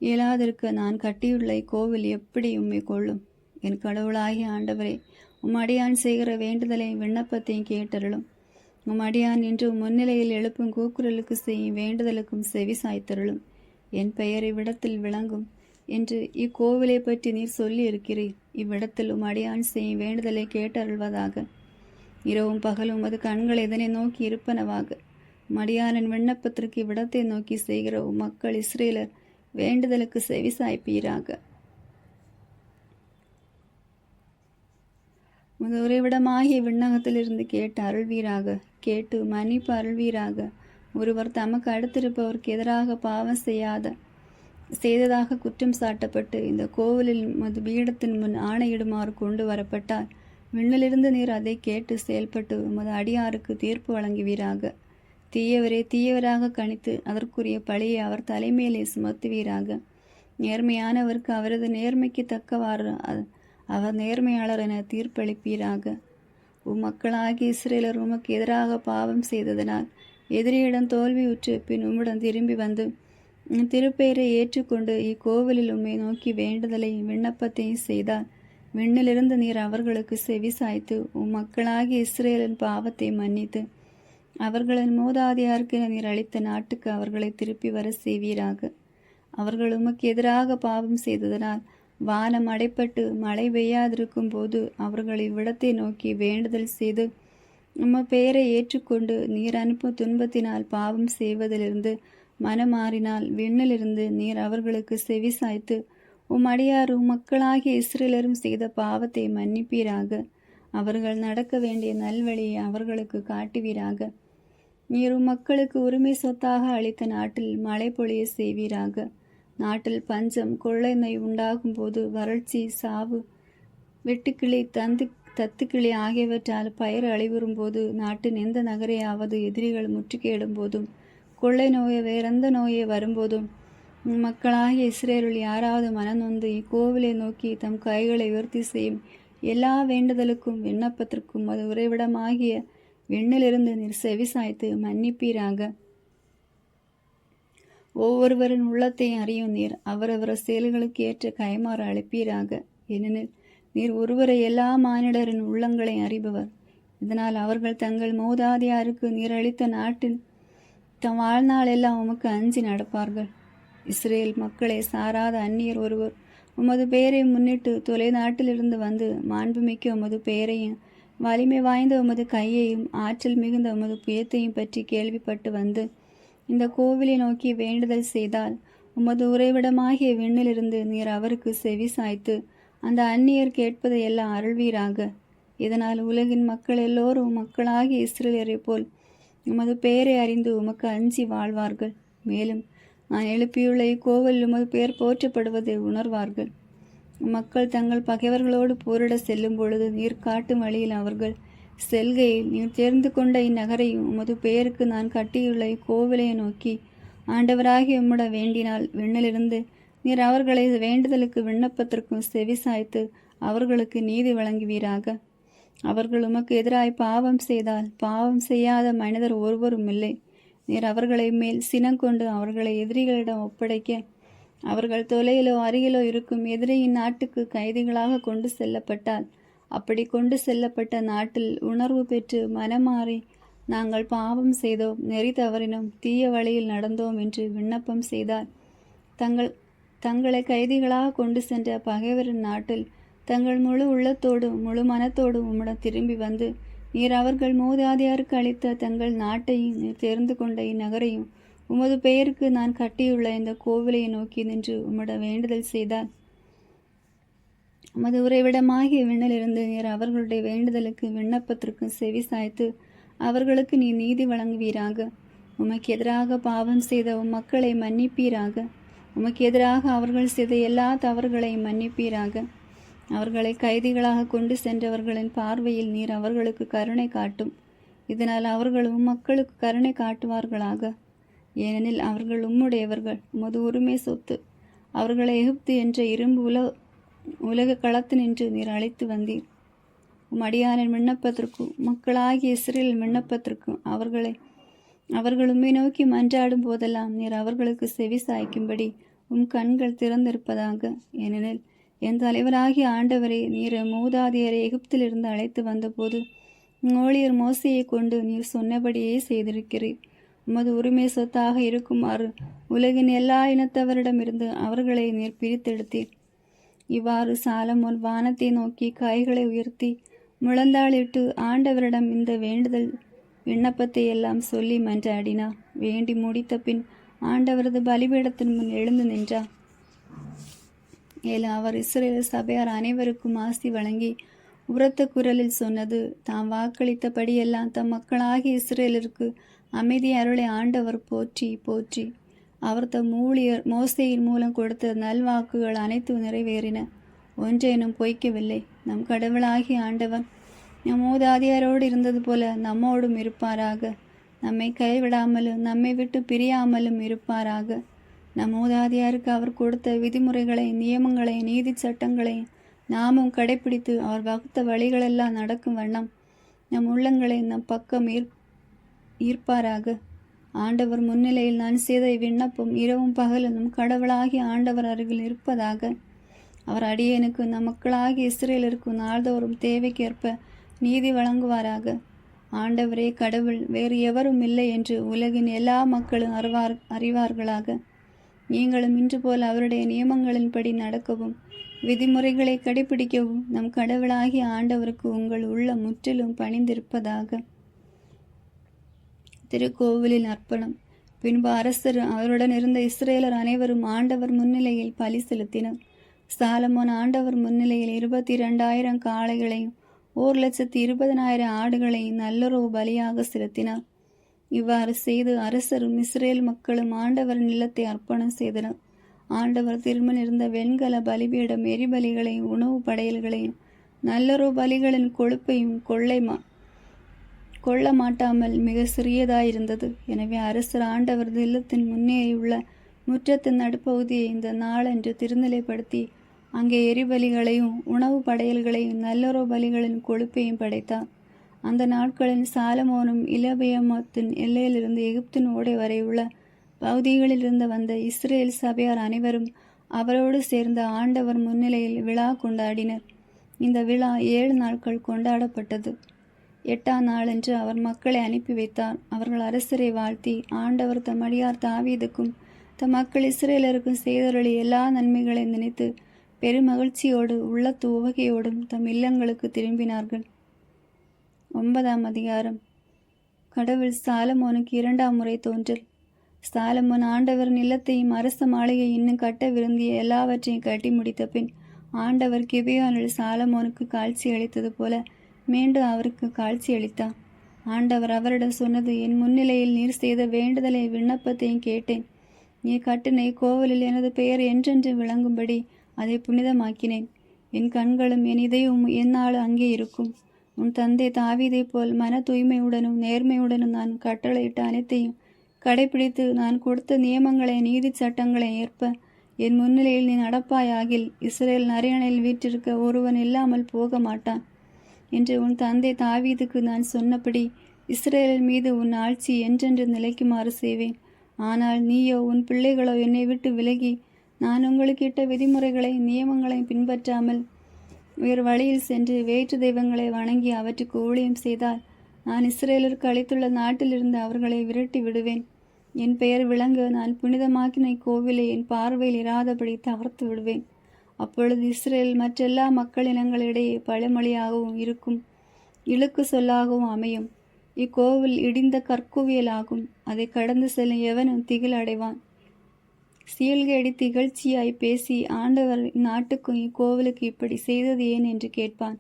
இயலாதிருக்க நான் கட்டியுள்ள கோவில் எப்படி உம்மை கொள்ளும்? என் கடவுளாகிய ஆண்டவரே, உம் அடியான் செய்கிற வேண்டுதலையும் விண்ணப்பத்தையும் கேட்டருளும். உம் அடியான் இன்று முன்னிலையில் எழுப்பும் கூக்குரலுக்கு செய்யும் வேண்டுதலுக்கும் செவி சாய்த்தருளும். என் பெயர் இவ்விடத்தில் விளங்கும் என்று இக்கோவிலை பற்றி நீர் சொல்லி இருக்கிறீர். இவ்விடத்தில் உம் அடியான் செய்யும் வேண்டுதலை கேட்டருள்வதாக. இரவும் பகலும் அது கண்கள் இதனை நோக்கி இருப்பனவாக. மடியானின் விண்ணப்பத்திற்கு இவ்விடத்தை நோக்கி செய்கிற உம் மக்கள் இஸ்ரேலர் வேண்டுதலுக்கு செவி சாய்ப்பீராக. உமது உறைவிடமாகிய விண்ணகத்திலிருந்து கேட்டு அருள்வீராக. கேட்டு மன்னிப்பு அருள்வீராக. ஒருவர் தமக்கு அடுத்திருப்பவருக்கு எதிராக பாவம் செய்ததாக குற்றம் சாட்டப்பட்டு இந்த கோவிலில் உமது பீடத்தின் முன் ஆணையிடுமாறு கொண்டு வரப்பட்டால் விண்ணிலிருந்து நீர் அதை கேட்டு செயல்பட்டு உமது அடியாருக்கு தீர்ப்பு வழங்குவீராக. தீயவரே தீயவராக கணித்து அதற்குரிய பழியை அவர் தலைமையிலே சுமத்துவீராக. நேர்மையானவருக்கு அவரது நேர்மைக்கு தக்கவாறு அவர் நேர்மையாளர் என தீர்ப்பளிப்பீராக. மக்களாகிய இஸ்ரேலர் உமக்கு எதிராக பாவம் செய்ததனால் எதிரியிடம் தோல்வியுற்று பின் உம்மிடம் திரும்பி வந்து திருப்பெயரை ஏற்றுக்கொண்டு இக்கோவிலில் உம்மை நோக்கி வேண்டுதலை விண்ணப்பத்தையும் செய்தால் விண்ணிலிருந்து நீர் அவர்களுக்கு செவி சாய்த்து மக்களாகிய இஸ்ரேலின் பாவத்தை மன்னித்து அவர்களின் மூதாதையாருக்கு நீர் அளித்த நாட்டுக்கு அவர்களை திருப்பி வர செய்வீராக. அவர்கள் உமக்கு எதிராக பாவம் செய்ததனால் வானம் அடைப்பட்டு மழை பெய்யாதிருக்கும் போது அவர்கள் இவ்விடத்தை நோக்கி வேண்டுதல் செய்து பெயரை ஏற்றுக்கொண்டு நீர் அனுப்பும் துன்பத்தினால் பாவம் செய்வதிலிருந்து மனமாறினால் விண்ணிலிருந்து நீர் அவர்களுக்கு செவி சாய்த்து அடியாரும் மக்களாகிய இஸ்ரேலரும் செய்த பாவத்தை மன்னிப்பீராக. அவர்கள் நடக்க வேண்டிய நல்வழியை அவர்களுக்கு காட்டுவீராக. நீர் மக்களுக்கு உரிமை சொத்தாக அளித்த நாட்டில் மழை பொழிய செய்வீராக. நாட்டில் பஞ்சம் கொள்ளை நோய் உண்டாகும் போது வறட்சி சாவு வெட்டுக்கிளி தத்துக்கிளி ஆகியவற்றால் பயிர் அழிவுறும் போது நாட்டின் எந்த நகரையாவது எதிரிகள் முற்றுகையிடும் போதும் கொள்ளை நோயை வேறெந்த நோயை வரும்போதும் மக்களாகிய இஸ்ரேலில் யாராவது மனநொந்து இக்கோவிலை நோக்கி தம் கைகளை உயர்த்தி செய்யும் எல்லா வேண்டுதலுக்கும் விண்ணப்பத்திற்கும் அது உறைவிடமாகிய விண்ணிலிருந்து நீர் செவி சாய்த்து மன்னிப்பீராக. ஒவ்வொருவரின் உள்ளத்தை அறியும் நீர் அவரவர் செயல்களுக்கு ஏற்ற கைமாறு அளிப்பீராக. ஏனெனில் நீர் ஒருவரை எல்லா மானிடரின் உள்ளங்களை அறிபவர். இதனால் அவர்கள் தங்கள் மூதாதையாருக்கு நீர் அளித்த நாட்டின் தம் வாழ்நாள் எல்லாம் உமக்கு அஞ்சி நடப்பார்கள். இஸ்ரேல் மக்களை சாராத அந்நியர் ஒருவர் உமது பெயரை முன்னிட்டு தொலை நாட்டிலிருந்து வந்து மாண்புமிக்க உமது பெயரையும் வலிமை வாய்ந்த உமது கையையும் ஆற்றல் மிகுந்த உமது புயத்தையும் பற்றி கேள்விப்பட்டு வந்து இந்த கோவிலை நோக்கி வேண்டுதல் செய்தால் உமது உறைவிடமாகிய விண்ணிலிருந்து நீர் அவருக்கு செவி சாய்த்து அந்த அந்நியர் கேட்பதை எல்லாம் அருள்வீராக. இதனால் உலகின் மக்கள் எல்லோரும் மக்களாகிய இஸ்ரேலரை போல் உமது பெயரை அறிந்து உமக்கு அஞ்சி வாழ்வார்கள். மேலும் நான் எழுப்பியுள்ள இக்கோவில் உமது பெயர் போற்றப்படுவதை உணர்வார்கள். மக்கள் தங்கள் பகைவர்களோடு போரிட செல்லும் பொழுது நீர் காட்டும் வழியில் அவர்கள் செல்கையில் நீர் தேர்ந்து கொண்ட இந்நகரையும் உமது பெயருக்கு நான் கட்டியுள்ள இக்கோவிலையை நோக்கி ஆண்டவராகிய உம்மிட வேண்டினால் விண்ணிலிருந்து நீர் அவர்களை வேண்டுதலுக்கு விண்ணப்பத்திற்கும் செவி சாய்த்து அவர்களுக்கு நீதி வழங்குவீராக. அவர்கள் உமக்கு எதிராய் பாவம் செய்தால் பாவம் செய்யாத மனிதர் ஒருவரும் இல்லை. நீர் அவர்களை மேல் சினங்கொண்டு அவர்களை எதிரிகளிடம் ஒப்படைக்க அவர்கள் தொலையிலோ அருகிலோ இருக்கும் எதிரியின் நாட்டுக்கு கைதிகளாக கொண்டு செல்லப்பட்டால் அப்படி கொண்டு செல்லப்பட்ட நாட்டில் உணர்வு பெற்று மனமாறி நாங்கள் பாவம் செய்தோம், நெறி தவறினோம், தீய வழியில் நடந்தோம் என்று விண்ணப்பம் செய்தால் தங்களை கைதிகளாக கொண்டு சென்ற பகைவரின் நாட்டில் தங்கள் முழு உள்ளத்தோடும் முழு மனத்தோடும் உம்மிடம் திரும்பி வந்து நீர் அவர்கள் மூதாதையாருக்கு அளித்த தங்கள் நாட்டையும் நீர் தேர்ந்து கொண்ட இந்நகரையும் உமது பெயருக்கு நான் கட்டியுள்ள இந்த கோவிலை நோக்கி நின்று உம்மிடம் வேண்டுதல் செய்தால் உமது உறைவிடமாகிய விண்ணிலிருந்து நீர் அவர்களுடைய வேண்டுதலுக்கு விண்ணப்பத்திற்கும் செவி சாய்த்து அவர்களுக்கு நீ நீதி வழங்குவீராக. உமக்கு எதிராக பாவம் செய்த மக்களை மன்னிப்பீராக. உமக்கு எதிராக அவர்கள் செய்த எல்லா தவறுகளையும் மன்னிப்பீராக. அவர்களை கைதிகளாக கொண்டு சென்றவர்களின் பார்வையில் நீர் அவர்களுக்கு கருணை காட்டும். இதனால் அவர்கள் மக்களுக்கு கருணை காட்டுவார்களாக. ஏனெனில் அவர்கள் உம்முடையவர்கள், உமது உரிமை சொத்து. அவர்களை எகிப்து என்ற இரும்பு உலக களத்து நின்று நீர் அழைத்து வந்தீர். அடியாரின் விண்ணப்பத்திற்கும் மக்களாகிய இஸ்ரேலின் விண்ணப்பத்திற்கும் அவர்கள் உம்மை நோக்கி மன்றாடும் போதெல்லாம் நீர் அவர்களுக்கு செவி சாய்க்கும்படி கண்கள் திறந்திருப்பதாக. ஏனெனில் என் தலைவராகிய ஆண்டவரே, நீர் மூதாதையரை எகிப்திலிருந்து அழைத்து வந்தபோது ஊழியர் மோசையை கொண்டு நீர் சொன்னபடியே செய்திருக்கிறீர். உமது உரிமை சொத்தாக இருக்குமாறு உலகின் எல்லா இனத்தவரிடமிருந்து அவர்களை நீர் பிரித்தெடுத்தீர். இவ்வாறு சாலமோன் வானத்தை நோக்கி கைகளை உயர்த்தி முழந்தாளிட்டு ஆண்டவரிடம் இந்த வேண்டுதல் விண்ணப்பத்தை எல்லாம் சொல்லி மன்றாடினார். வேண்டி முடித்த பின் ஆண்டவரது பலிபீடத்தின் முன் எழுந்து நின்றார். மேலும் அவர் இஸ்ரேல் சபையார் அனைவருக்கும் ஆசி வழங்கி உரத்த குரலில் சொன்னது: தாம் வாக்களித்தபடியெல்லாம் தம் மக்களாகிய இஸ்ரேலருக்கு அமைதி அருளை ஆண்டவர் போற்றி போற்றி. அவர் தம் ஊழியர் மோசேயின் மூலம் கொடுத்த நல்வாக்குகள் அனைத்தும் நிறைவேறின. ஒன்றேனும் பொய்க்கவில்லை. நம் கடவுளாகிய ஆண்டவன் நம் மூதாதையரோடு இருந்தது போல நம்மோடும் இருப்பாராக. நம்மை கைவிடாமலும் நம்மை விட்டு பிரியாமலும் இருப்பாராக. நம் மூதாதையாருக்கு அவர் கொடுத்த விதிமுறைகளை, நியமங்களை, நீதி சட்டங்களை நாமும் கடைப்பிடித்து அவர் வகுத்த வழிகளெல்லாம் நடக்கும் வண்ணம் நம் உள்ளங்களை நம் பக்கம் ஈர்ப்பாராக. ஆண்டவர் முன்னிலையில் நான் செய்த விண்ணப்பம் இரவும் பகலும் நம் கடவுளாகிய ஆண்டவர் அருகில் இருப்பதாக. அவர் அடியேனுக்கு நம் மக்களாகிய இஸ்ரேலருக்கும் நாள்தோறும் தேவைக்கேற்ப நீதி வழங்குவாராக. ஆண்டவரே கடவுள், வேறு எவரும் இல்லை என்று உலகின் எல்லா மக்களும் அறிவார்களாக. நீங்களும் இன்று போல் அவருடைய நியமங்களின்படி நடக்கவும் விதிமுறைகளை கடைபிடிக்கவும் நம் கடவுளாகிய ஆண்டவருக்கு உங்கள் உள்ள முற்றிலும் பணிந்திருப்பதாக. திருக்கோவிலில் அர்ப்பணம். பின்பு அரசர் அவருடன் இருந்த இஸ்ரேலர் அனைவரும் ஆண்டவர் முன்னிலையில் பலி செலுத்தினர். சாலமோன் ஆண்டவர் முன்னிலையில் 22,000 காளைகளையும் 1,20,000 ஆடுகளையும் நல்லுறவு பலியாக செலுத்தினார். இவ்வாறு செய்து அரசரும் இஸ்ரேல் மக்களும் ஆண்டவர் நிலத்தை அர்ப்பணம் செய்தனர். ஆண்டவர் திருமணம் இருந்த வெண்கல பலிபீடம் எரிபலிகளையும் உணவு படையல்களையும் நல்லுறவு பலிகளின் கொழுப்பையும் கொள்ள மாட்டாமல் மிக சிறியதாயிருந்தது. எனவே அரசர் ஆண்டவர் இல்லத்தின் முன்னேயுள்ள முற்றத்தின் நடுப்பகுதியை இந்த நாளன்று திருநிலைப்படுத்தி அங்கே எரிபலிகளையும் உணவு படையல்களையும் நல்லுறவு பலிகளின் கொழுப்பையும் படைத்தார். அந்த நாட்களில் சாலமோனும் இலபியமத்தின் எல்லையிலிருந்து எகிப்தின் ஓடை வரை உள்ள பகுதிகளிலிருந்து வந்த இஸ்ரேல் சபையார் அனைவரும் அவரோடு சேர்ந்த ஆண்டவர் முன்னிலையில் விழா கொண்டாடினர். இந்த விழா 7 நாட்கள் கொண்டாடப்பட்டது. 8ஆம் நாளன்று அவர் மக்களை அனுப்பி வைத்தார். அவர்கள் அரசரை வாழ்த்தி, ஆண்டவர் தம் அடியார் தாவீதுக்கும் தம் மக்கள் இஸ்ரேலருக்கும் செய்தருளி எல்லா நன்மைகளை நினைத்து பெருமகிழ்ச்சியோடு உள்ளத்து உவகையோடும் தம் இல்லங்களுக்கு திரும்பினார்கள். 9ஆம் அதிகாரம். கடவுள் சாலமோனுக்கு 2ஆம் முறை தோன்றல். சாலமோன் ஆண்டவர் நிலத்தையும் அரச மாளிகை இன்னும் கட்ட விரும்பிய எல்லாவற்றையும் கட்டி முடித்த பின் ஆண்டவர் கிபியோனில் சாலமோனுக்கு காட்சி அளித்தது போல மீண்டும் அவருக்கு காட்சி அளித்தார். ஆண்டவர் அவரிடம் சொன்னது, என் முன்னிலையில் நீர் செய்த வேண்டுதலை விண்ணப்பத்தையும் கேட்டேன். நீ கட்டின கோவிலில் எனது பெயர் என்றென்று விளங்கும்படி அதை புனிதமாக்கினேன். என் கண்களும் என் இதயமும் என்னால் அங்கே இருக்கும். உன் தந்தை தாவீதை போல் மன தூய்மையுடனும் நேர்மையுடனும் நான் கட்டளையிட்ட அனைத்தையும் கடைபிடித்து நான் கொடுத்த நியமங்களை நீதி சட்டங்களை ஏற்ப என் முன்னிலையில் நீ நடப்பாயாகில் இஸ்ரேல் நரையணையில் வீற்றிருக்க ஒருவன் இல்லாமல் போக மாட்டான் என்று உன் தந்தை தாவீதுக்கு நான் சொன்னபடி இஸ்ரேலின் மீது உன் ஆட்சி என்றென்று நிலைக்குமாறு செய்வேன். ஆனால் நீயோ உன் பிள்ளைகளோ என்னை விட்டு விலகி நான் உங்களுக்கு இட்ட விதிமுறைகளை நியமங்களை பின்பற்றாமல் வேறு வழியில் சென்று வேற்று தெய்வங்களை வணங்கி அவற்றுக்கு ஊழியம் செய்தால் நான் இஸ்ரேலருக்கு அளித்துள்ள நாட்டிலிருந்து அவர்களை விரட்டி விடுவேன். என் பெயர் விளங்க நான் புனிதமாக்கின கோவிலை என் பார்வையில் இராதபடி தகர்த்து விடுவேன். அப்பொழுது இஸ்ரேல் மற்றெல்லா மக்களினங்களிடையே பழமொழியாகவும் இருக்கும், இழுக்கு சொல்லாகவும் அமையும். இக்கோவில் இடிந்த கற்குவியலாகும். அதை கடந்து செல்லும் எவனும் திகில் அடைவான். சீழ்கேடி திகழ்ச்சியாய் பேசி ஆண்டவர் நாட்டுக்கும் இக்கோவிலுக்கு இப்படி செய்தது ஏன் என்று கேட்பான்.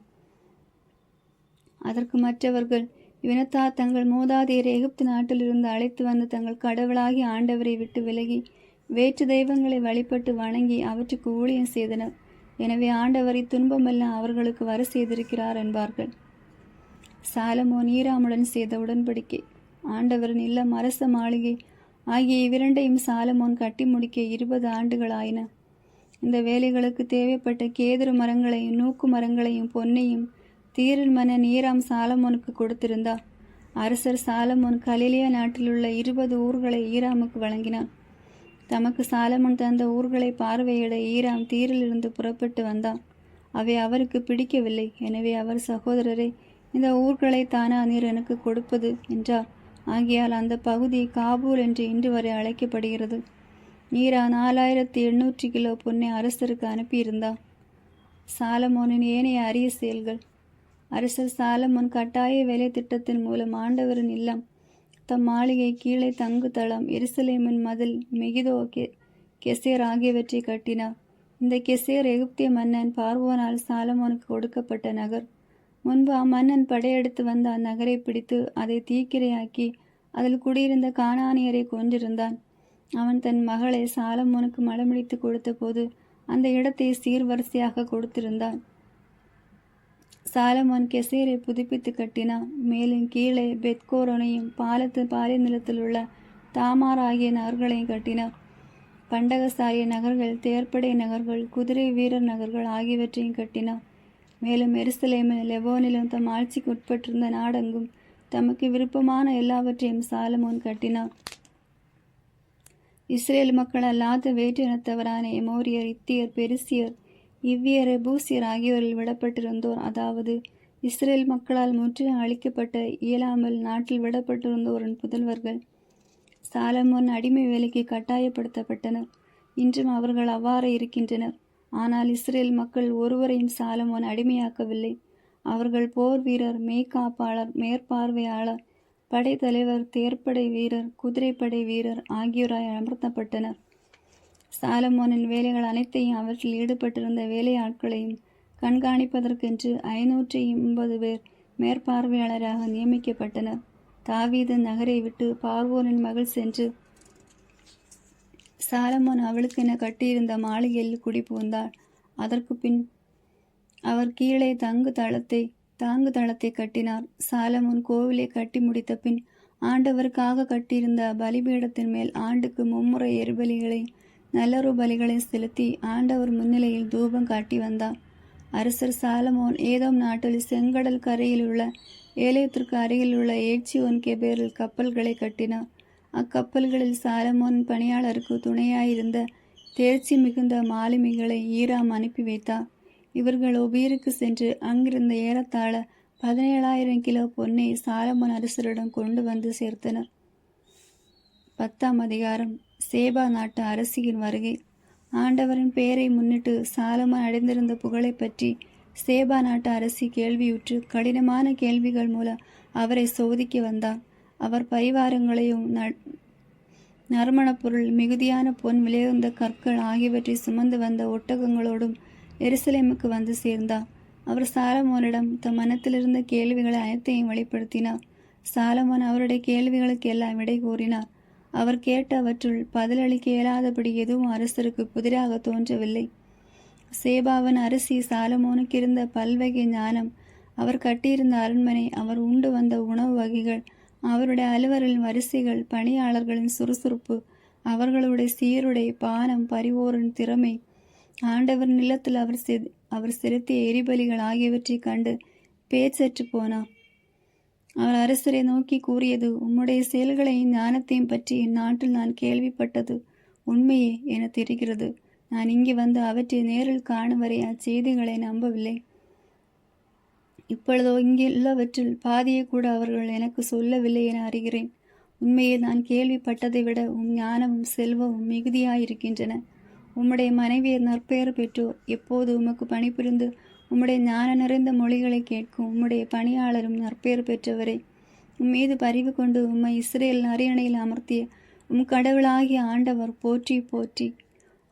அதற்கு மற்றவர்கள், இவனத்தார் தங்கள் மூதாதையரை எகிப்து நாட்டிலிருந்து அழைத்து வந்து தங்கள் கடவுளாகி ஆண்டவரை விட்டு விலகி வேற்று தெய்வங்களை வழிபட்டு வணங்கி அவற்றுக்கு ஊழியம் செய்தனர். எனவே ஆண்டவர் இத்துன்பமெல்லாம் அவர்களுக்கு வர செய்திருக்கிறார் என்பார்கள். சாலமோன் ஈராமுடன் செய்த உடன்படிக்கை. ஆண்டவரின் இல்லம் அரச மாளிகை ஆகிய இவ்விரண்டையும் சாலமோன் கட்டி முடிக்க 20 ஆண்டுகள் ஆயின. இந்த வேலைகளுக்கு தேவைப்பட்ட கேதுரு மரங்களையும் நூக்கு மரங்களையும் பொன்னையும் தீரின் மன்னன் ஈராம் சாலமோனுக்கு கொடுத்திருந்தார். அரசர் சாலமோன் கலிலியா நாட்டிலுள்ள 20 ஊர்களை ஈராமுக்கு வழங்கினார். தமக்கு சாலமோன் தந்த ஊர்களை பார்வையிட ஈராம் தீரிலிருந்து புறப்பட்டு வந்தான். அவை அவருக்கு பிடிக்கவில்லை. எனவே அவர், சகோதரரை, இந்த ஊர்களை தானா நீர் எனக்கு கொடுப்பது என்றார். ஆகியால் அந்த பகுதி காபூல் என்று இன்று வரை அழைக்கப்படுகிறது. ஈரா 4800 கிலோ பொன்னை அரசருக்கு அனுப்பியிருந்தார். சாலமோனின் ஏனைய அரிய செயல்கள். அரசர் சாலமோன் கட்டாய வேலை திட்டத்தின் மூலம் ஆண்டவரின் இல்லம், தம் மாளிகை, கீழே தங்கு தளம், எருசலேமின் மதில், மெகிதோ, கெசேர் ஆகியவற்றை கட்டினார். இந்த கெசேர் எகிப்திய மன்னன் பார்வோனால் சாலமோனுக்கு கொடுக்கப்பட்ட நகர். முன்பு அம்மன்னன் படையெடுத்து வந்த அந்நகரை பிடித்து அதை தீக்கிரையாக்கி அதில் குடியிருந்த கானானியரை கொன்றிருந்தான். அவன் தன் மகளை சாலமோனுக்கு மலமுடித்து கொடுத்த போது அந்த இடத்தை சீர்வரிசையாக கொடுத்திருந்தான். சாலமோன் கெசேரை புதுப்பித்து கட்டினான். மேலும் கீழே பெத்கோரோனையும் பாலை நிலத்தில் உள்ள தாமார் ஆகிய நகர்களையும் கட்டினார். பண்டகசாரிய நகர்கள், தேர்ப்படை நகர்கள், குதிரை வீரர் நகர்கள் ஆகியவற்றையும் கட்டினார். மேலும் எருசலேமில் லெபோனிலும் தம் ஆட்சிக்கு உட்பட்டிருந்த நாடெங்கும் தமக்கு விருப்பமான எல்லாவற்றையும் சாலமோன் கட்டினார். இஸ்ரேல் மக்கள் அல்லாத வேற்று இனத்தவரான எமோரியர், இத்தியர், பெரிசியர், இவ்வியர், எபூசியர் ஆகியோரில் விடப்பட்டிருந்தோர், அதாவது இஸ்ரேல் மக்களால் முற்றிலும் அழிக்கப்பட்ட இயலாமல் நாட்டில் விடப்பட்டிருந்தோரின் புதல்வர்கள் சாலமோன் அடிமை வேலைக்கு கட்டாயப்படுத்தப்பட்டனர். இன்றும் அவர்கள் அவ்வாறு இருக்கின்றனர். ஆனால் இஸ்ரேல் மக்கள் ஒருவரையும் சாலமோன் அடிமையாக்கவில்லை. அவர்கள் போர் வீரர், மேய்காப்பாளர், மேற்பார்வையாளர், படைத்தலைவர், தேர்ப்படை வீரர், குதிரைப்படை வீரர் ஆகியோராய் அமர்த்தப்பட்டனர். சாலமோனின் வேலைகள் அனைத்தையும் அவற்றில் ஈடுபட்டிருந்த வேலையாட்களையும் கண்காணிப்பதற்கென்று 580 பேர் மேற்பார்வையாளராக நியமிக்கப்பட்டனர். தாவீது நகரை விட்டு பார்வோனின் மகள் சென்று சாலமோன் அவளுக்கென கட்டியிருந்த மாளிகையில் குடிபுகுந்தாள். அதற்கு பின் அவர் கீழே தாங்கு தளத்தை கட்டினார். சாலமோன் கோவிலை கட்டி முடித்த பின் ஆண்டவருக்காக கட்டியிருந்த பலிபீடத்தின் மேல் ஆண்டுக்கு 3 முறை எரிபலிகளை நல்லொரு பலிகளை செலுத்தி ஆண்டவர் முன்னிலையில் தூபம் காட்டி வந்தார். அரசர் சாலமோன் ஏதோம் நாட்டில் செங்கடல் கரையில் உள்ள ஏலேத்திற்கு அருகில் உள்ள ஏச்சியோன் கெபேரில் கப்பல்களை கட்டினார். அக்கப்பல்களில் சாலமோன் பணியாளருக்கு துணையாயிருந்த தேர்ச்சி மிகுந்த மாலுமிகளை ஈராம் அனுப்பி வைத்தார். இவர்கள் ஒபீருக்கு சென்று அங்கிருந்த ஏறத்தாழ 17,000 கிலோ பொன்னை சாலமோன் அரசரிடம் கொண்டு வந்து சேர்த்தனர். 10ஆம் அதிகாரம். சேபா நாட்டு அரசியின் வருகை. ஆண்டவரின் பெயரை முன்னிட்டு சாலமோன் அடைந்திருந்த புகழை பற்றி சேபா நாட்டு அரசி கேள்வியுற்று கடினமான கேள்விகள் மூலம் அவரை சோதிக்க வந்தார். அவர் பரிவாரங்களையும் நறுமணப் பொருள், மிகுதியான பொன், விலையுந்த கற்கள் ஆகியவற்றை சுமந்து வந்த ஒட்டகங்களோடும் எருசலேமுக்கு வந்து சேர்ந்தார். அவர் சாலமோனிடம் தம் மனத்திலிருந்த கேள்விகளை அனைத்தையும் வெளிப்படுத்தினார். சாலமோன் அவருடைய கேள்விகளுக்கு எல்லாம் விடை கூறினார். அவர் கேட்டவற்றுள் பதிலளிக்க இயலாதபடி எதுவும் அரசருக்கு புதிராக தோன்றவில்லை. சேபாவின் அரசி சாலமோனுக்கு இருந்த பல்வகை ஞானம், அவர் கட்டியிருந்த அரண்மனை, அவர் உண்டு வந்த உணவு வகைகள், அவருடைய அலுவலரின் வரிசைகள், பணியாளர்களின் சுறுசுறுப்பு, அவர்களுடைய சீருடை, பானம், பரிவோரின் திறமை, ஆண்டவர் நிலத்தில் அவர் செலுத்திய எரிபலிகள் ஆகியவற்றை கண்டு பேச்சற்று போனார். அவர் அரசரை நோக்கி கூறியது, உம்முடைய செயல்களையும் ஞானத்தையும் பற்றி இந்நாட்டில் நான் கேள்விப்பட்டது உண்மையே என தெரிகிறது. நான் இங்கே வந்து அவற்றை நேரில் காணும் வரை அச்செய்திகளை நம்பவில்லை. இப்பொழுதோ இங்குள்ளவற்றில் பாதியை கூட அவர்கள் எனக்கு சொல்லவில்லை என அறிகிறேன். உண்மையை நான் கேள்விப்பட்டதை விட ஞானமும் செல்வமும் மிகுதியாயிருக்கின்றன. உம்முடைய மனைவியர் நற்பெயர் பெற்றோர். எப்போது உமக்கு பணிபுரிந்து உம்முடைய ஞான நிறைந்த மொழிகளை கேட்கும் உம்முடைய பணியாளரும் நற்பெயர் பெற்றவரே. உம்மீது பரிவு கொண்டு உம்மை இஸ்ரேல் அரியணையில் அமர்த்திய கடவுளாகிய ஆண்டவர் போற்றி போற்றி.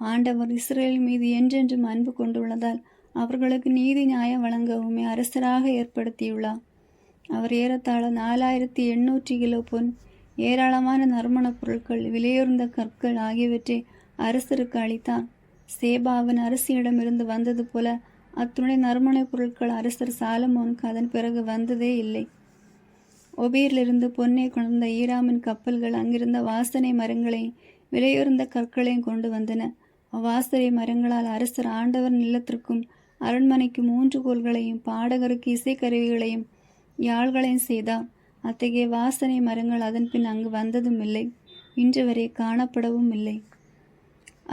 ஆண்டவர் இஸ்ரேல் மீது என்றென்றும் அன்பு கொண்டுள்ளதால் அவர்களுக்கு நீதி நியாயம் வழங்க உம்மை அரசராக ஏற்படுத்தியுள்ளார். அவர் ஏறத்தாழ 4800 கிலோ பொன், ஏராளமான நறுமணப் பொருட்கள், விலையுயர்ந்த கற்கள் ஆகியவற்றை அரசருக்கு அளித்தார். சேபாவின் அரசியிடமிருந்து வந்தது போல அத்துணை நறுமணப் பொருட்கள் அரசர் சாலமோனுக்கு அதன் பிறகு வந்ததே இல்லை. ஒபீரிலிருந்து பொன்னை கொண்ட ஈராமின் கப்பல்கள் அங்கிருந்த வாசனை மரங்களையும் விலையுயர்ந்த கற்களையும் கொண்டு வந்தன. அவ்வாசனை மரங்களால் அரசர் ஆண்டவர் நிலத்திற்கும் அரண்மனைக்கு 3 கோல்களையும் பாடகருக்கு இசைக்கருவிகளையும் யாழ்களையும் செய்தார். அத்தகைய வாசனை மரங்கள் அதன் பின் அங்கு வந்ததும் இல்லை, இன்று வரை காணப்படவும் இல்லை.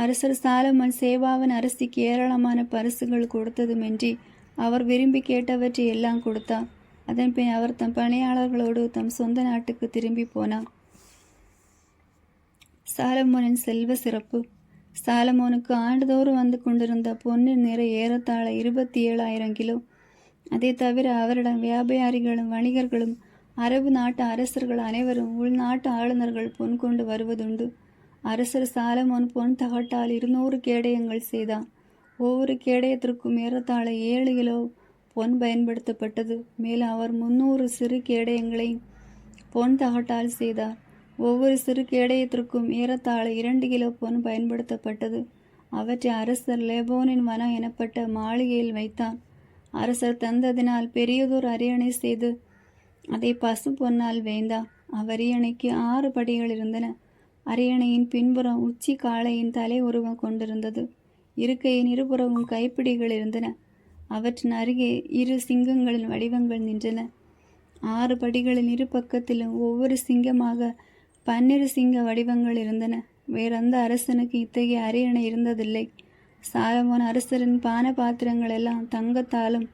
அரசர் சாலமோன் சேபாவின் அரசிக்கு ஏராளமான பரிசுகள் கொடுத்ததுமின்றி அவர் விரும்பி கேட்டவற்றை எல்லாம் கொடுத்தார். அதன்பின் அவர் தம் பணியாளர்களோடு தம் சொந்த நாட்டுக்கு திரும்பி போனார். சாலமோனின் செல்வ சிறப்பு. சாலமோனுக்கு ஆண்டுதோறும் வந்து கொண்டிருந்த பொன்னின் நிறை ஏறத்தாழ 27,000 கிலோ. அதை தவிர அவரிடம் வியாபாரிகளும் வணிகர்களும் அரபு நாட்டு அரசர்கள் அனைவரும் உள்நாட்டு ஆளுநர்கள் பொன் கொண்டு வருவதுண்டு. அரசர் சாலமோன் பொன் தகட்டால் 200 கேடயங்கள் செய்தார். ஒவ்வொரு கேடயத்திற்கும் ஏறத்தாழ 7 கிலோ பொன் பயன்படுத்தப்பட்டது. மேலும் அவர் 300 சிறு கேடயங்களை பொன் தகட்டால் செய்தார். ஒவ்வொரு சிறு கேடயத்திற்கும் ஏறத்தாழ 2 கிலோ பொன் பயன்படுத்தப்பட்டது. அவற்றை அரசர் லெபோனின் வனம் எனப்பட்ட மாளிகையில் வைத்தார். அரசர் தந்ததினால் பெரியதோர் அரியணை செய்து அதை பசு பொன்னால் வேந்தா. அவ்வரியணைக்கு 6 படிகள் இருந்தன. அரியணையின் பின்புறம் உச்சி காளையின் தலை உருவம் கொண்டிருந்தது. இருக்கையின் இருபுறமும் கைப்பிடிகள் இருந்தன. அவற்றின் அருகே 2 சிங்கங்களின் வடிவங்கள் நின்றன. 6 படிகளின் இரு பக்கத்திலும் ஒவ்வொரு சிங்கமாக 12 சிங்க வடிவங்கள் இருந்தன. வேறெந்த அரசனுக்கு இத்தகைய அரியணை இருந்ததில்லை. சாலமோன் அரசரின் பான பாத்திரங்கள் எல்லாம் தங்கத்தாலும்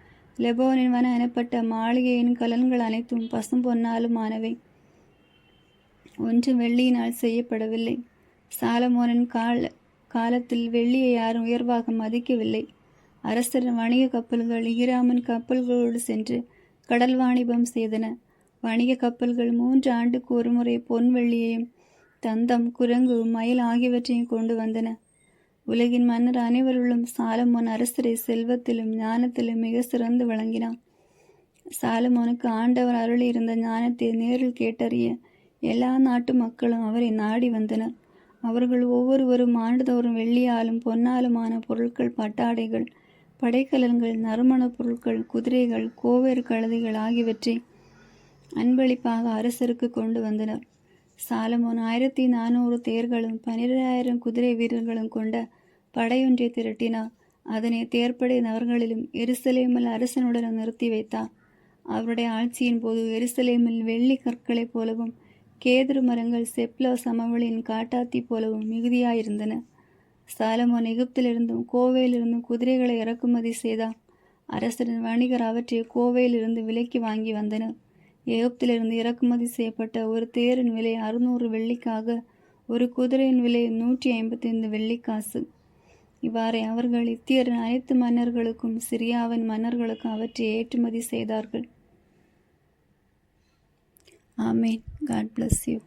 லெபோனின் வன எனப்பட்ட மாளிகையின் கலன்கள் அனைத்தும் பசும் பொன்னாலும் ஆனவை. ஒன்று வெள்ளியினால் செய்யப்படவில்லை. சாலமோனின் காலத்தில் வெள்ளியை யாரும் உயர்வாக மதிக்கவில்லை. அரசரின் வணிக கப்பல்கள் ஈராமின் கப்பல்களோடு சென்று கடல் வாணிபம் செய்தன. வணிக கப்பல்கள் 3 ஆண்டுக்கு ஒருமுறை பொன் வெள்ளியையும் தந்தம், குரங்கு, மயில் ஆகியவற்றையும் கொண்டு வந்தன. உலகின் மன்னர் அனைவருள்ளும் சாலமோன் அரசரை செல்வத்திலும் ஞானத்திலும் மிக சிறந்து விளங்கினான். சாலமோனுக்கு ஆண்டவர் அருளி இருந்த ஞானத்தை நேரில் கேட்டறிய எல்லா நாட்டு மக்களும் அவரை நாடி வந்தனர். அவர்கள் ஒவ்வொருவரும் ஆண்டுதோறும் வெள்ளியாலும் பொன்னாலுமான பொருட்கள், பட்டாடைகள், படைக்கலன்கள், நறுமணப் பொருட்கள், குதிரைகள், கோவேறு கழுதைகள் ஆகியவற்றை அன்பளிப்பாக அரசருக்கு கொண்டு வந்தனர். சாலமோன் 1400 தேர்களும் 12,000 குதிரை வீரர்களும் கொண்ட படையொன்றை திரட்டினார். அதனை தேர்ப்படை நகர்களிலும் எருசலேமில் அரசனுடன் நிறுத்தி வைத்தார். அவருடைய ஆட்சியின் போது எருசலேமில் வெள்ளி கற்களைப் போலவும் கேதுரு மரங்கள் செப்லோ சமவெளியின் காட்டாத்தி போலவும் மிகுதியாயிருந்தன. சாலமோன் எகிப்திலிருந்தும் கோவையிலிருந்தும் குதிரைகளை இறக்குமதி செய்தார். அரசரின் வணிகர் அவற்றை கோவையிலிருந்து விலைக்கு வாங்கி வந்தனர். எகிப்திலிருந்து இறக்குமதி செய்யப்பட்ட ஒரு தேரின் விலை 600 வெள்ளிக்காக, ஒரு குதிரையின் விலை 155 வெள்ளிக்காசு. இவ்வாறே அவர்கள் இத்தியரின் அனைத்து மன்னர்களுக்கும் சிரியாவின் மன்னர்களுக்கும் அவற்றை ஏற்றுமதி செய்தார்கள். ஆமேன். God bless you.